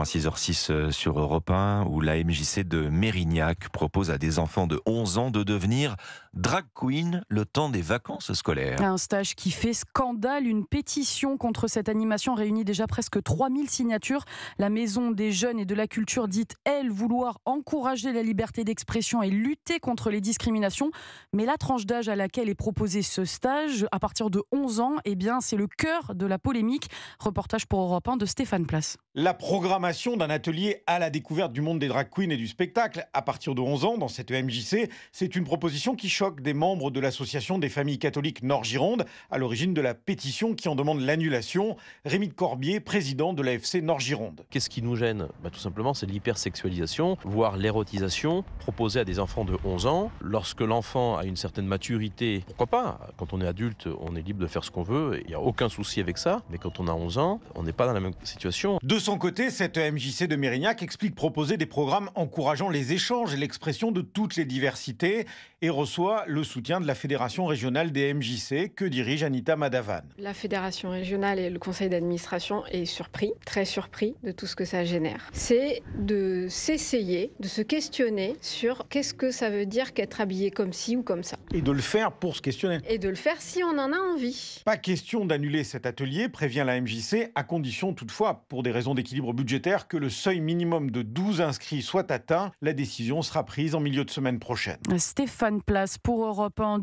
à 6h06 sur Europe 1, où la MJC de Mérignac propose à des enfants de 11 ans de devenir drag queen le temps des vacances scolaires. Un stage qui fait scandale, une pétition contre cette animation réunit déjà presque 3000 signatures. La Maison des Jeunes et de la Culture dit, elle, vouloir encourager la liberté d'expression et lutter contre les discriminations. Mais la tranche d'âge à laquelle est proposé ce stage, à partir de 11 ans, eh bien, c'est le cœur de la polémique. Reportage pour Europe 1 de Stéphane Place. La programmation d'un atelier à la découverte du monde des drag queens et du spectacle à partir de 11 ans dans cette MJC, c'est une proposition qui choque des membres de l'association des familles catholiques Nord-Gironde, à l'origine de la pétition qui en demande l'annulation. Rémi de Corbier, président de l'AFC Nord-Gironde. Qu'est-ce qui nous gêne ? Tout simplement, c'est l'hypersexualisation, voire l'érotisation proposée à des enfants de 11 ans. Lorsque l'enfant a une certaine maturité, pourquoi pas ? Quand on est adulte, on est libre de faire ce qu'on veut, il n'y a aucun souci avec ça. Mais quand on a 11 ans, on n'est pas dans la même situation. De son côté, cette MJC de Mérignac explique proposer des programmes encourageant les échanges et l'expression de toutes les diversités et reçoit le soutien de la Fédération régionale des MJC que dirige Anita Madavan. La Fédération régionale et le conseil d'administration est surpris, très surpris de tout ce que ça génère. C'est de s'essayer, de se questionner sur qu'est-ce que ça veut dire qu'être habillé comme ci ou comme ça. Et de le faire pour se questionner. Et de le faire si on en a envie. Pas question d'annuler cet atelier, prévient la MJC, à condition toutefois, pour des raisons d'équilibre budgétaire, que le seuil minimum de 12 inscrits soit atteint. La décision sera prise en milieu de semaine prochaine. Stéphane Place pour Europe 1.